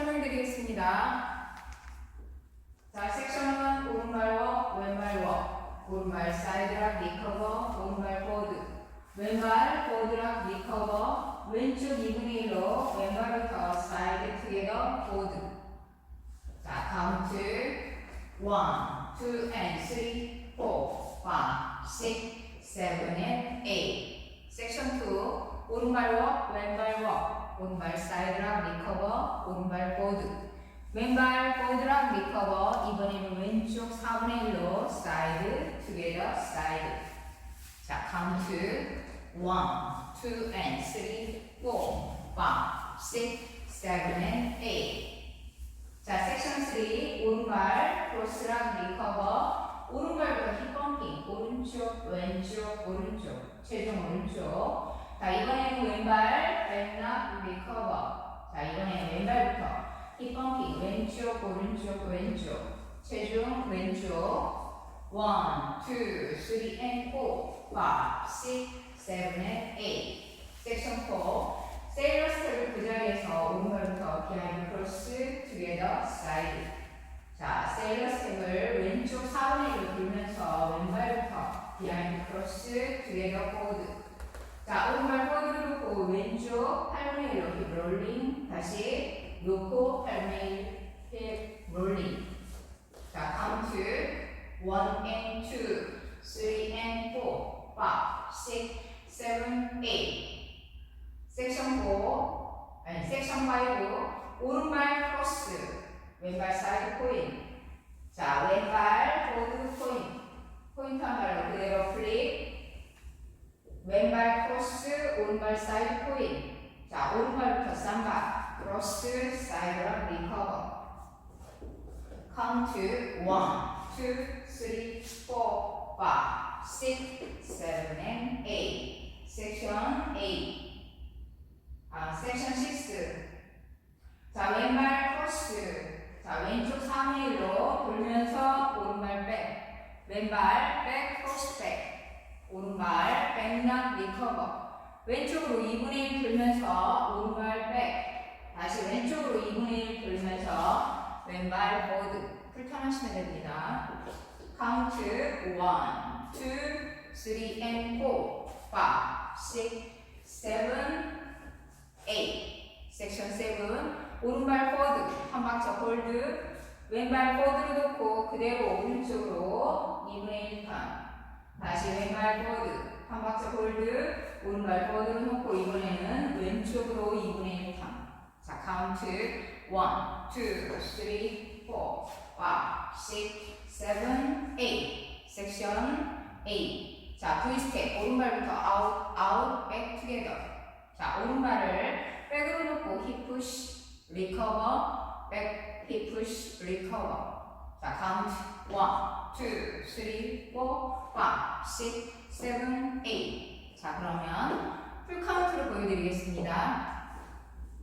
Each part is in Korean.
설명드리겠습니다. 자, 섹션은 오른발 워, 왼발 워, 오른발 사이드락 리커버, 오른발 포드, 왼발 포드락 리커버, 왼쪽 2분의 1로 왼발부터 사이드 투게더 포드. 자, 카운트 1, 2, and 3, 4, 5, 6, 7, and 8. 섹션 2 오른발 워, 왼발 워, 오른발 사이드락 리커버, 오른발 포드, 왼발 포드락 리커버, 이번에는 왼쪽 4분의 1로 사이드 투게더 사이드. 자, 카운트 1, 2, and 3, 4, 5, 6, 7, and 8. 자, 섹션 3 오른발 크로스락 리커버, 오른발부터 힙 펌핑, 오른쪽 왼쪽 오른쪽, 체중 오른쪽. 자, 이번에는 왼발 백락 리커버. 자, 이번에는 왼발부터 힙 펌핑, 왼쪽 오른쪽 왼쪽, 체중 왼쪽. 1, 2, 3, and 4, 5, 6, 7, and 8. 섹션 4 세일러 스텝을 그 자리에서 오른발부터 비하인드 크로스 투게더 사이드. 자, 세일러 스텝을 왼쪽 4분의 1로 돌면서 왼발부터 비하인드 크로스 투게더 포드. 자, 오른발 포드를 놓고 왼쪽 8분의 1로 힙 롤링. 다시 놓고 8분의 1 힙 롤링. 자, 카운트 1 and 2, 3 and 4, 5, 6, 7, 8. 섹션 5 오른발 크로스, 왼발 사이드 포인트. 자, 왼발 포드 포인트, 포인트 한 발로 그대로 플립. 왼발 크로스, 오른발 사이드 포인트. 자, 오른발부터 쌈바 크로스 사이드락 리커버. 카운트 1, 2, 3, 4, 5, 6, 7, and 8. 섹션 8. 섹션 6. 자, 왼발 크로스. 자, 왼쪽 3분의 1로 돌면서 오른발 백. 왼발 백 크로스 백. 오른발 백락 리커버. 왼쪽으로 2분의 1 돌면서 오른발 백. 다시 왼쪽으로 2분의 1 돌면서 왼발 포드. 풀턴하시면 됩니다. 카운트 1, 2, 3, and 4, 5, 6, 7, 8. 섹션 7 오른발 포드 한 박자 홀드, 왼발 포드를 놓고 그대로 오른쪽으로 2분의 1 턴. 다시 왼발 포드 한 박자 홀드, 오른발 포드를 놓고 이번에는 왼쪽으로 2분의 1 턴. 자, 카운트 1, 2, 3, 4, 5, 6, 7, 8. 섹션 8. 자, V 스텝 오른발부터 아웃, 아웃, 백 투게더. 자, 오른발을 백으로 놓고 힙 푸시 리커버, 백 힙 푸시 리커버. 자, 카운트 1, 2, 3, 4, 5, 6, 7, 8. 자, 그러면 풀 카운트를 보여드리겠습니다.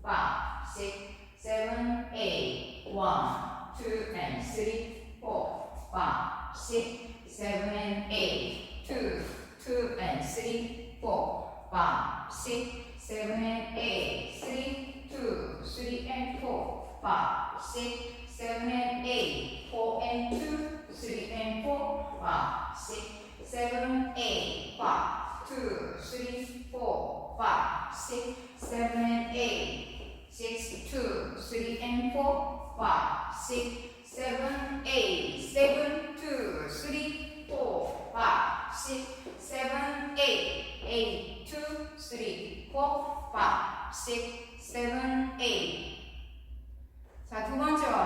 5, 6, 7, 8. 1, 2, and 3, 4, 5, 6, 7, and 8. 2, 2, and 3, 4, 5, 6, 7 and 8, 3, 2, 3 and 4, 5, 6, 7 and 8, 4 and 2, 3 and 4, 5, 6, 7, 8, 5, 2, 3, 4, 5, 6, 7 and 8, 6, 2, 3 and 4, 5, 6, 7, 8, 7, 2, 3, 4, 5, 6, 7, 8, 8, 2, 3, 4, 5, 6, 7, 8. 자, 두 번째 월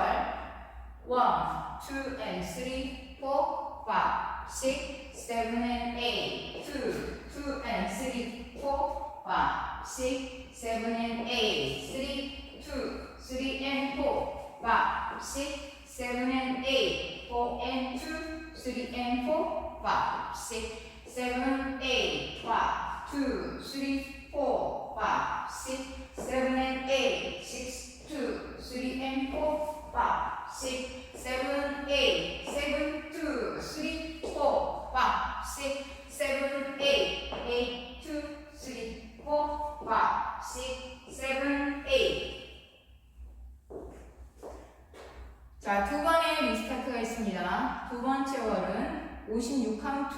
1, 2, and 3, 4, 5, 6, 7, and 8. 2, 2, and 3, 4, 5, 6, 7, and 8. 3, 2, 3, and 4, 5, 6, 7, and 8. 4 and 2, 3 and 4, 5, 6, 7, 8. 5, 2, 3, 4, 5, 6, 7, and 8. 6, 2, 3, and 4, 5, 6, 7, 8. 7, 2, 3, 4, 5, 6, 7, 8. 8, 2, 3, 4, 5, 6, 7, 8.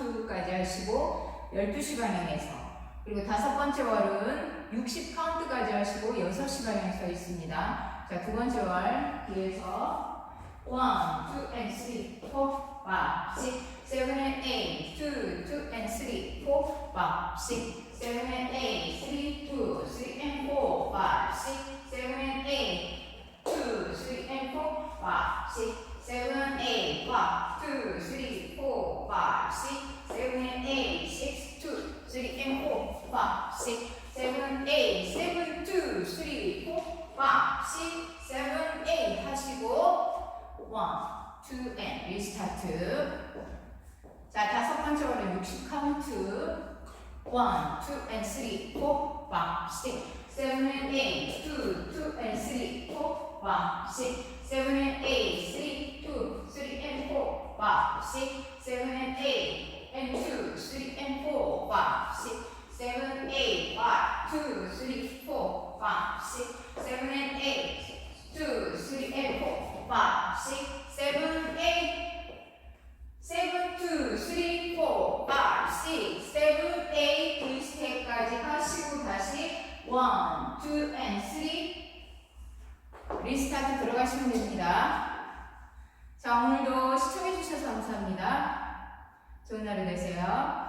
카운트까지 하시고 12시 방향에서, 그리고 다섯 번째 월은 60 카운트까지 하시고 6시 방향에 서 있습니다. 자, 두 번째 월 뒤에서 1, 2 and 3, 4, 5, 6, 7 and 8, 2, 2 and 3, 4, 5, 6, 7 and 8, 3, 2, 3 and 4, 5, 6, 7 and 8, 2, 3 and 4, 5, 6, 7 and 8, 1, 2, 3, 4, 5, 6, 7 and 8, 6, 2, 3 and 4, 5, 6, 7, 8, 7, 2, 3, 4, 5, 6, 7, 8 하시고 1, 2 and 리스타트. 자, 다섯 번째 월은 60 카운트 1, 2 and 3, 4, 5, 6, 7 and 8, 2, 2 and 3, 4, 5, 6, 7 and 8, 3, 2, 3 and 4, 5, 6, 7 and 8 and 2, 3 and 4, 5, 6, 7, 8, 1, 2, 3, 4, 5, 6, 7 and 8, 2, 3 and 4, 5, 6, 7, 8, 7, 2, 3, 4, 5, 6, 7, 8 리스트까지 하시고 다시 1, 2 and 3 리스타트 들어가시면 됩니다. 자, 오늘도 시청해주셔서 감사합니다. 좋은 하루 되세요.